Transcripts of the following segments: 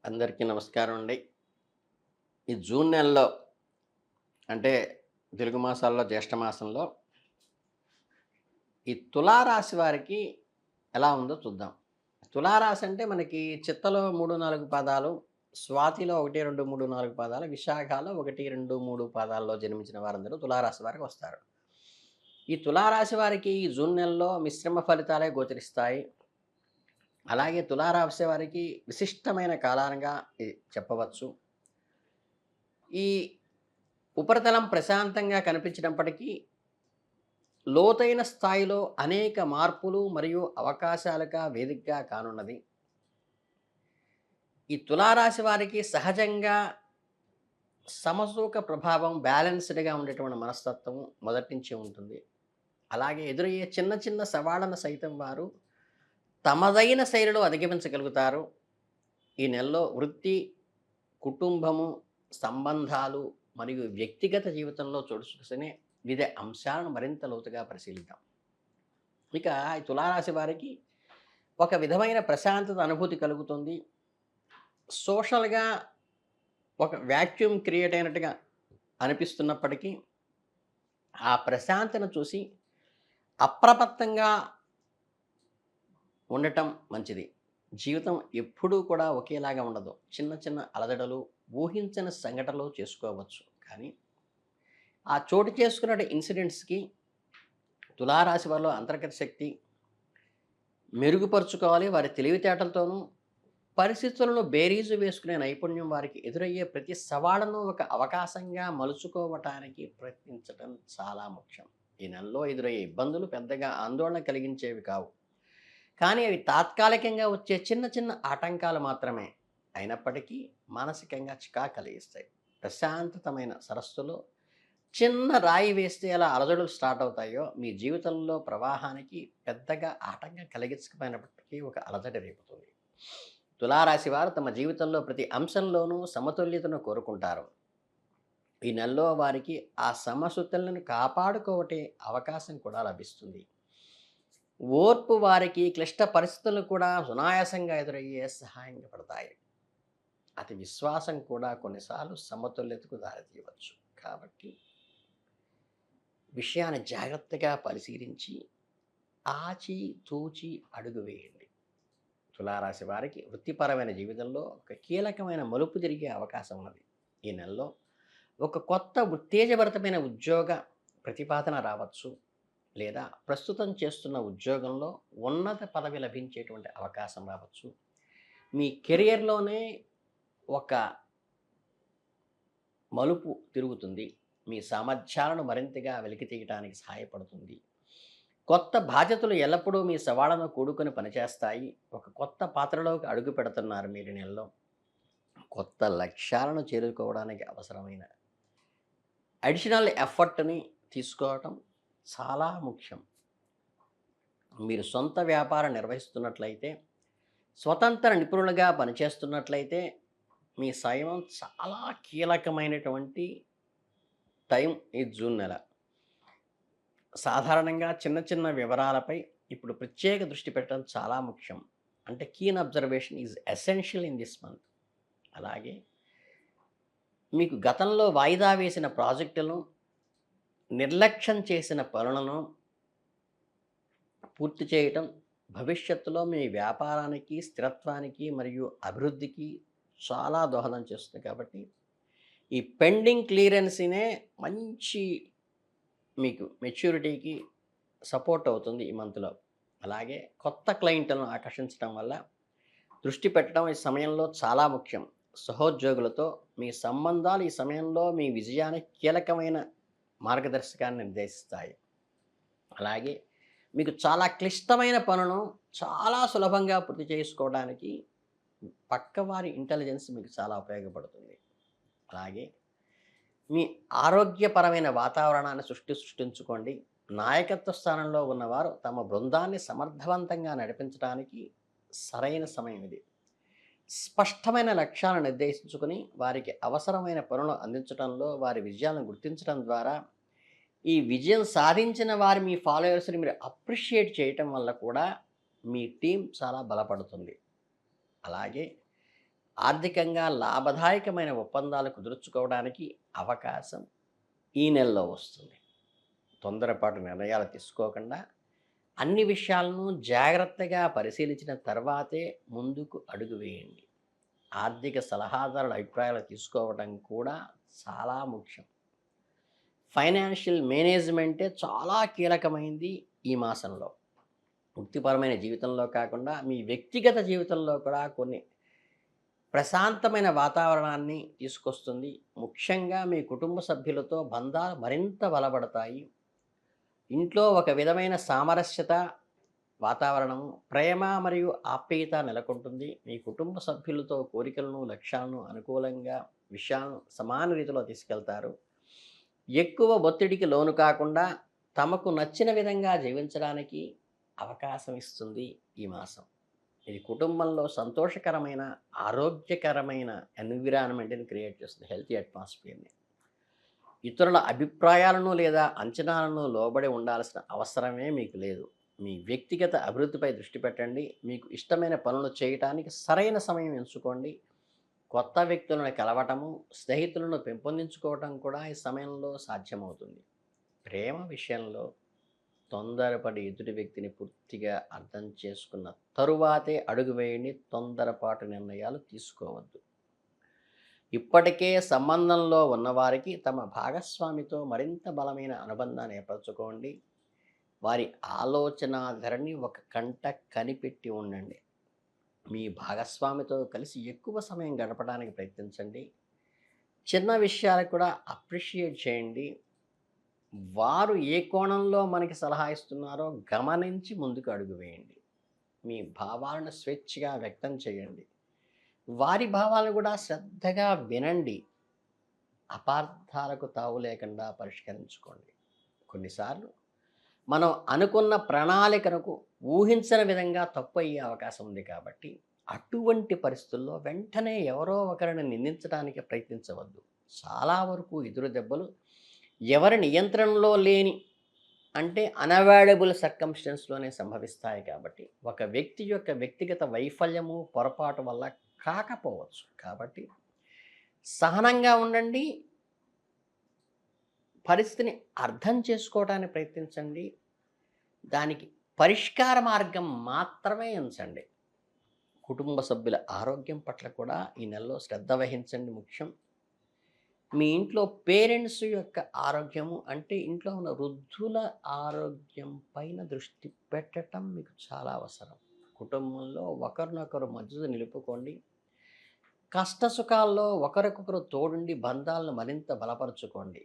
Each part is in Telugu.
అందరికీ నమస్కారం అండి. ఈ జూన్ నెలలో అంటే తెలుగు మాసాల్లో జ్యేష్ఠ మాసంలో ఈ తులారాశి వారికి ఎలా ఉందో చూద్దాం. తులారాశి అంటే మనకి చిత్తలో 3, 4 పాదాలు, స్వాతిలో 1, 2, 3, 4 పాదాలు, విశాఖలో 1, 2, 3 పాదాల్లో జన్మించిన వారందరూ తులారాశి వారికి వస్తారు. ఈ తులారాశి వారికి ఈ జూన్ నెలలో మిశ్రమ ఫలితాలే గోచరిస్తాయి. అలాగే తులారాశి వారికి విశిష్టమైన కాలంగా ఇది చెప్పవచ్చు. ఈ ఉపరితలం ప్రశాంతంగా కనిపించినప్పటికీ, లోతైన స్థాయిలో అనేక మార్పులు మరియు అవకాశాలుగా వేదికగా కానున్నది. ఈ తులారాశి వారికి సహజంగా సమతూక ప్రభావం, బ్యాలెన్స్డ్‌గా ఉండేటువంటి మనస్తత్వం మొదటి నుంచే ఉంటుంది. అలాగే ఎదురయ్యే చిన్న చిన్న సవాళ్ళను సైతం వారు తమదైన శైలిలో అధిగమించగలుగుతారు. ఈ నెలలో వృత్తి, కుటుంబము, సంబంధాలు మరియు వ్యక్తిగత జీవితంలో చోటు చేసుకునే వివిధ అంశాలను మరింత లోతుగా పరిశీలిద్దాం. ఇక ఈ తులారాశి వారికి ఒక విధమైన ప్రశాంతత అనుభూతి కలుగుతుంది. సోషల్‌గా ఒక వాక్యూమ్ క్రియేట్ అయినట్టుగా అనిపిస్తున్నప్పటికీ, ఆ ప్రశాంతతను చూసి అప్రమత్తంగా ఉండటం మంచిది. జీవితం ఎప్పుడూ కూడా ఒకేలాగా ఉండదు. చిన్న చిన్న అలజడులు, ఊహించని సంఘటనలు చేసుకోవచ్చు. కానీ ఆ చోటు చేసుకున్న ఇన్సిడెంట్స్‌కి తులారాశి వారిలో అంతర్గత శక్తి మెరుగుపరుచుకోవాలి. వారి తెలివితేటలతోనూ, పరిస్థితులను బేరీజు వేసుకునే నైపుణ్యం వారికి ఎదురయ్యే ప్రతి సవాలును ఒక అవకాశంగా మలుచుకోవటానికి ప్రయత్నించటం చాలా ముఖ్యం. ఈ నెలలో ఎదురయ్యే ఇబ్బందులు పెద్దగా ఆందోళన కలిగించేవి కావు. కానీ అవి తాత్కాలికంగా వచ్చే చిన్న చిన్న ఆటంకాలు మాత్రమే. అయినప్పటికీ మానసికంగా చికాకు కలిగిస్తాయి. ప్రశాంతతమైన సరస్సులో చిన్న రాయి వేస్తే ఎలా అలజడులు స్టార్ట్ అవుతాయో, మీ జీవితంలో ప్రవాహానికి పెద్దగా ఆటంకం కలిగించకపోయినప్పటికీ ఒక అలజడి రేపుతుంది. తులారాశి వారు తమ జీవితంలో ప్రతి అంశంలోనూ సమతుల్యతను కోరుకుంటారు. ఈ నెలలో వారికి ఆ సమతుల్యతను కాపాడుకోవటే అవకాశం కూడా లభిస్తుంది. ఓర్పు వారికి క్లిష్ట పరిస్థితులు కూడా సునాయాసంగా ఎదురయ్యే సహాయంగా పడతాయి. అతి విశ్వాసం కూడా కొన్నిసార్లు సమతుల్యతకు దారితీయవచ్చు. కాబట్టి విషయాన్ని జాగ్రత్తగా పరిశీలించి ఆచి తూచి అడుగు వేయండి. తులారాశి వారికి వృత్తిపరమైన జీవితంలో ఒక కీలకమైన మలుపు తిరిగే అవకాశం ఉన్నది. ఈ నెలలో ఒక కొత్త ఉత్తేజభరితమైన ఉద్యోగ ప్రతిపాదన రావచ్చు, లేదా ప్రస్తుతం చేస్తున్న ఉద్యోగంలో ఉన్నత పదవి లభించేటువంటి అవకాశం రావచ్చు. మీ కెరియర్‌లోనే ఒక మలుపు తిరుగుతుంది. మీ సామర్థ్యాలను మరింతగా వెలికితీయటానికి సహాయపడుతుంది. కొత్త బాధ్యతలు ఎల్లప్పుడూ మీ సవాళ్లను కూడుకొని పనిచేస్తాయి. ఒక కొత్త పాత్రలోకి అడుగు పెడుతున్నారు మీరు ఈ నెలలో. కొత్త లక్ష్యాలను చేరుకోవడానికి అవసరమైన అడిషనల్ ఎఫర్ట్‌ని తీసుకోవటం చాలా ముఖ్యం. మీరు సొంత వ్యాపారం నిర్వహిస్తున్నట్లయితే, స్వతంత్ర నిపుణులుగా పనిచేస్తున్నట్లయితే, మీ సమయం చాలా కీలకమైనటువంటి టైం ఈ జూన్ నెల. సాధారణంగా చిన్న చిన్న వివరాలపై ఇప్పుడు ప్రత్యేక దృష్టి పెట్టడం చాలా ముఖ్యం. అంటే keen observation is essential in this month. అలాగే మీకు గతంలో వాయిదా వేసిన ప్రాజెక్టులను, నిర్లక్ష్యం చేసిన పనులను పూర్తి చేయటం భవిష్యత్తులో మీ వ్యాపారానికి, స్థిరత్వానికి మరియు అభివృద్ధికి చాలా దోహదం చేస్తుంది. కాబట్టి ఈ పెండింగ్ క్లియరెన్సీనే మంచి మీకు మెచ్యూరిటీకి సపోర్ట్ అవుతుంది ఈ మంత్లో. అలాగే కొత్త క్లయింట్లను ఆకర్షించడం వల్ల దృష్టి పెట్టడం ఈ సమయంలో చాలా ముఖ్యం. సహోద్యోగులతో మీ సంబంధాలు ఈ సమయంలో మీ విజయానికి కీలకమైన మార్గదర్శకాన్ని నిర్దేశిస్తాయి. అలాగే మీకు చాలా క్లిష్టమైన పనులను చాలా సులభంగా పూర్తి చేసుకోవడానికి పక్కవారి ఇంటెలిజెన్స్ మీకు చాలా ఉపయోగపడుతుంది. అలాగే మీ ఆరోగ్యపరమైన వాతావరణాన్ని సృష్టించుకోండి. నాయకత్వ స్థానంలో ఉన్నవారు తమ బృందాన్ని సమర్థవంతంగా నడిపించడానికి సరైన సమయం ఇది. స్పష్టమైన లక్ష్యాలను నిర్దేశించుకుని వారికి అవసరమైన పనులు అందించడంలో వారి విజయాలను గుర్తించడం ద్వారా ఈ విజయం సాధించిన వారి మీ ఫాలోవర్స్ని మీరు అప్రిషియేట్ చేయటం వల్ల కూడా మీ టీం చాలా బలపడుతుంది. అలాగే ఆర్థికంగా లాభదాయకమైన ఒప్పందాలు కుదుర్చుకోవడానికి అవకాశం ఈ నెలలో వస్తుంది. తొందరపాటు నిర్ణయాలు తీసుకోకుండా అన్ని విషయాలను జాగ్రత్తగా పరిశీలించిన తర్వాతే ముందుకు అడుగు వేయండి. ఆర్థిక సలహాదారుల అభిప్రాయాలు తీసుకోవడం కూడా చాలా ముఖ్యం. ఫైనాన్షియల్ మేనేజ్మెంటే చాలా కీలకమైంది ఈ మాసంలో. వృత్తిపరమైన జీవితంలో కాకుండా మీ వ్యక్తిగత జీవితంలో కూడా కొన్ని ప్రశాంతమైన వాతావరణాన్ని తీసుకొస్తుంది. ముఖ్యంగా మీ కుటుంబ సభ్యులతో బంధాలు మరింత బలపడతాయి. ఇంట్లో ఒక విధమైన సామరస్యత వాతావరణము, ప్రేమ మరియు ఆప్యాయత నెలకొంటుంది. మీ కుటుంబ సభ్యులతో కోరికలను, లక్ష్యాలను అనుకూలంగా విషయాలను సమాన రీతిలో తీసుకెళ్తారు. ఎక్కువ ఒత్తిడికి లోను కాకుండా తమకు నచ్చిన విధంగా జీవించడానికి అవకాశం ఇస్తుంది ఈ మాసం. ఇది కుటుంబంలో సంతోషకరమైన, ఆరోగ్యకరమైన ఎన్విరాన్మెంట్ని క్రియేట్ చేస్తుంది, హెల్తీ అట్మాస్ఫియర్ని. ఇతరుల అభిప్రాయాలను లేదా అంచనాలను లోబడి ఉండాల్సిన అవసరమే మీకు లేదు. మీ వ్యక్తిగత అభివృద్ధిపై దృష్టి పెట్టండి. మీకు ఇష్టమైన పనులు చేయటానికి సరైన సమయం ఎంచుకోండి. కొత్త వ్యక్తులను కలవటము, స్నేహితులను పెంపొందించుకోవటం కూడా ఈ సమయంలో సాధ్యమవుతుంది. ప్రేమ విషయంలో తొందరపడి ఎదుటి వ్యక్తిని పూర్తిగా అర్థం చేసుకున్న తరువాతే అడుగు వేయండి. తొందరపాటు నిర్ణయాలు తీసుకోవద్దు. ఇప్పటికే సంబంధంలో ఉన్నవారికి తమ భాగస్వామితో మరింత బలమైన అనుబంధాన్ని ఏర్పరచుకోండి. వారి ఆలోచన ధరని ఒక కంట కనిపెట్టి ఉండండి. మీ భాగస్వామితో కలిసి ఎక్కువ సమయం గడపడానికి ప్రయత్నించండి. చిన్న విషయాలకు కూడా అప్రిషియేట్ చేయండి. వారు ఏ కోణంలో మనకి సలహా ఇస్తున్నారో గమనించి ముందుకు అడుగు వేయండి. మీ భావాలను స్వేచ్ఛగా వ్యక్తం చేయండి. వారి భావాలను కూడా శ్రద్ధగా వినండి. అపార్థాలకు తావు లేకుండా పరిష్కరించుకోండి. కొన్నిసార్లు మనం అనుకున్న ప్రణాళికలకు ఊహించని విధంగా తప్పు అయ్యే అవకాశం ఉంది కాబట్టి అటువంటి పరిస్థితుల్లో వెంటనే ఎవరో ఒకరిని నిందించడానికి ప్రయత్నించవద్దు. చాలా వరకు ఎదురు దెబ్బలు ఎవరి నియంత్రణలో లేని, అంటే అన్అవాయిడబుల్ సర్కమ్స్టెన్స్లోనే సంభవిస్తాయి. కాబట్టి ఒక వ్యక్తి యొక్క వ్యక్తిగత వైఫల్యము, పొరపాటు వల్ల కాకపోవచ్చు. కాబట్టి సహనంగా ఉండండి. పరిస్థితిని అర్థం చేసుకోవడానికి ప్రయత్నించండి. దానికి పరిష్కార మార్గం మాత్రమే ఎంచండి. కుటుంబ సభ్యుల ఆరోగ్యం పట్ల కూడా ఈ నెలలో శ్రద్ధ వహించండి. ముఖ్యం, మీ ఇంట్లో పేరెంట్స్ యొక్క ఆరోగ్యము, అంటే ఇంట్లో ఉన్న వృద్ధుల ఆరోగ్యం పైన దృష్టి పెట్టడం మీకు చాలా అవసరం. కుటుంబంలో ఒకరినొకరు మద్దతు నిలుపుకోండి. కష్ట సుఖాల్లో ఒకరికొకరు తోడుండి బంధాలను మరింత బలపరుచుకోండి.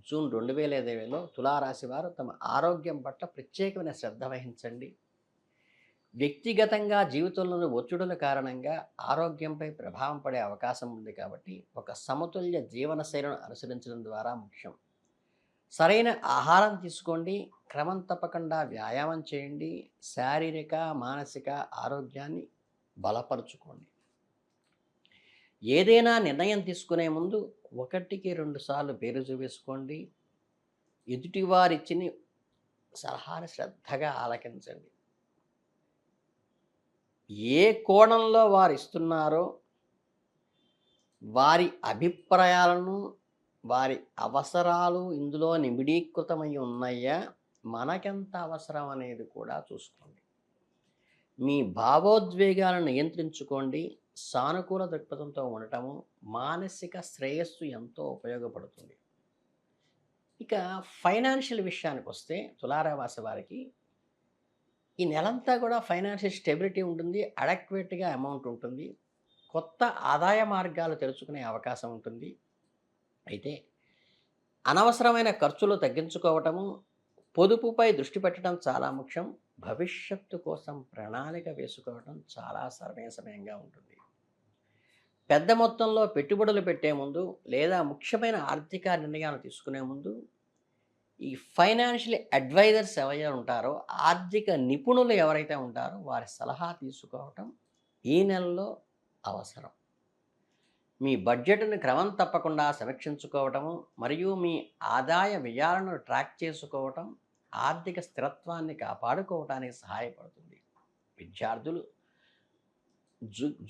జూన్ 2020లో తులారాశి వారు తమ ఆరోగ్యం పట్ల ప్రత్యేకమైన శ్రద్ధ వహించండి. వ్యక్తిగతంగా జీవితంలోని ఒత్తిడుల కారణంగా ఆరోగ్యంపై ప్రభావం పడే అవకాశం ఉంది. కాబట్టి ఒక సమతుల్య జీవనశైలిని అనుసరించడం ద్వారా ముఖ్యం. సరైన ఆహారం తీసుకోండి. క్రమం తప్పకుండా వ్యాయామం చేయండి. శారీరక, మానసిక ఆరోగ్యాన్ని బలపరుచుకోండి. ఏదైనా నిర్ణయం తీసుకునే ముందు 1-2 సార్లు బేరీజు వేసుకోండి. ఎదుటివారిచ్చిన సలహాను శ్రద్ధగా ఆలకించండి. ఏ కోణంలో వారు ఇస్తున్నారో వారి అభిప్రాయాలను, వారి అవసరాలు ఇందులో నిబిడీకృతమై ఉన్నాయా, మనకెంత అవసరం అనేది కూడా చూసుకోండి. మీ భావోద్వేగాలను నియంత్రించుకోండి. సానుకూల దృక్పథంతో ఉండటము మానసిక శ్రేయస్సు ఎంతో ఉపయోగపడుతుంది. ఇక ఫైనాన్షియల్ విషయానికి వస్తే తులారాశి వారికి ఈ నెలంతా కూడా ఫైనాన్షియల్ స్టెబిలిటీ ఉంటుంది. అడక్వేట్గా అమౌంట్ ఉంటుంది. కొత్త ఆదాయ మార్గాలు తెరుచుకునే అవకాశం ఉంటుంది. అయితే అనవసరమైన ఖర్చులు తగ్గించుకోవటము, పొదుపుపై దృష్టి పెట్టడం చాలా ముఖ్యం. భవిష్యత్తు కోసం ప్రణాళిక వేసుకోవడం చాలా సమయంగా ఉంటుంది. పెద్ద మొత్తంలో పెట్టుబడులు పెట్టే ముందు లేదా ముఖ్యమైన ఆర్థిక నిర్ణయాలు తీసుకునే ముందు ఈ ఫైనాన్షియల్ అడ్వైజర్స్ ఎవరైతే ఉంటారో, ఆర్థిక నిపుణులు ఎవరైతే ఉంటారో వారి సలహా తీసుకోవటం ఈ నెలలో అవసరం. మీ బడ్జెట్ను క్రమం తప్పకుండా సమీక్షించుకోవటము మరియు మీ ఆదాయ వ్యయాలను ట్రాక్ చేసుకోవటం ఆర్థిక స్థిరత్వాన్ని కాపాడుకోవటానికి సహాయపడుతుంది. విద్యార్థులు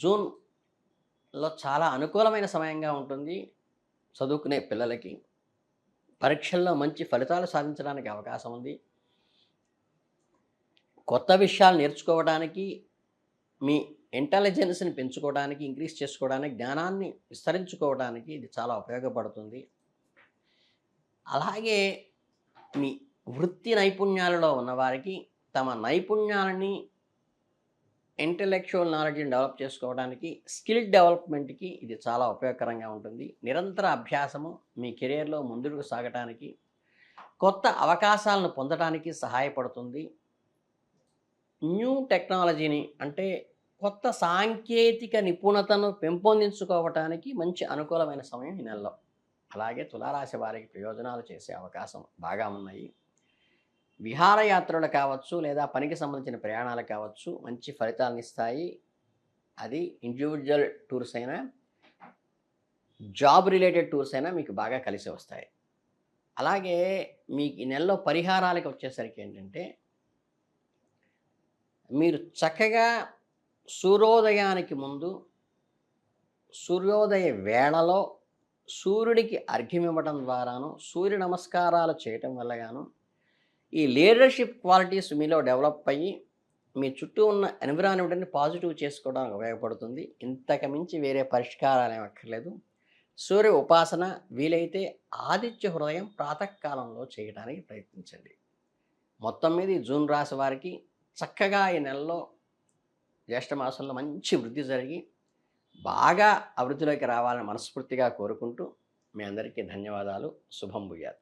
జూన్ చాలా అనుకూలమైన సమయంగా ఉంటుంది. చదువుకునే పిల్లలకి పరీక్షల్లో మంచి ఫలితాలు సాధించడానికి అవకాశం ఉంది. కొత్త విషయాలు నేర్చుకోవడానికి, మీ ఇంటెలిజెన్స్‌ని పెంచుకోవడానికి, ఇంక్రీజ్ చేసుకోవడానికి, జ్ఞానాన్ని విస్తరించుకోవడానికి ఇది చాలా ఉపయోగపడుతుంది. అలాగే మీ వృత్తి నైపుణ్యాలలో ఉన్నవారికి తమ నైపుణ్యాలని, ఇంటలెక్చువల్ నాలెడ్జ్‌ని డెవలప్ చేసుకోవడానికి, స్కిల్ డెవలప్‌మెంట్‌కి ఇది చాలా ఉపయోగకరంగా ఉంటుంది. నిరంతర అభ్యాసము మీ కెరియర్‌లో ముందుకు సాగటానికి, కొత్త అవకాశాలను పొందటానికి సహాయపడుతుంది. న్యూ టెక్నాలజీని అంటే కొత్త సాంకేతిక నిపుణతను పెంపొందించుకోవటానికి మంచి అనుకూలమైన సమయం ఈ నెలలో. అలాగే తులారాశి వారికి ప్రయోజనాలు చేసే అవకాశం బాగా ఉన్నాయి. విహారయాత్రలు కావచ్చు, లేదా పనికి సంబంధించిన ప్రయాణాలు కావచ్చు, మంచి ఫలితాలను ఇస్తాయి. అది ఇండివిజువల్ టూర్స్ అయినా, జాబ్ రిలేటెడ్ టూర్స్ అయినా మీకు బాగా కలిసి వస్తాయి. అలాగే మీకు ఈ నెలలో పరిహారాలకు వచ్చేసరికి ఏంటంటే, మీరు చక్కగా సూర్యోదయానికి ముందు, సూర్యోదయ వేళలో సూర్యుడికి అర్ఘ్యమివ్వడం ద్వారాను, సూర్య నమస్కారాలు చేయటం వల్ల గాను, ఈ లీడర్‌షిప్ క్వాలిటీస్ మీలో డెవలప్ అయ్యి, మీ చుట్టూ ఉన్న ఎన్విరాన్మెంట్‌ని పాజిటివ్ చేసుకోవడానికి ఉపయోగపడుతుంది. ఇంతకు మించి వేరే పరిష్కారాలేం అక్కర్లేదు. సూర్య ఉపాసన వీలైతే ఆదిత్య హృదయం ప్రాతకాలంలో చేయడానికి ప్రయత్నించండి. మొత్తం మీద ఈ జూన్ రాశి వారికి చక్కగా ఈ నెలలో జ్యేష్ఠ మాసంలో మంచి వృద్ధి జరిగి బాగా అభివృద్ధిలోకి రావాలని మనస్ఫూర్తిగా కోరుకుంటూ మీ అందరికీ ధన్యవాదాలు. శుభం భూయాత్.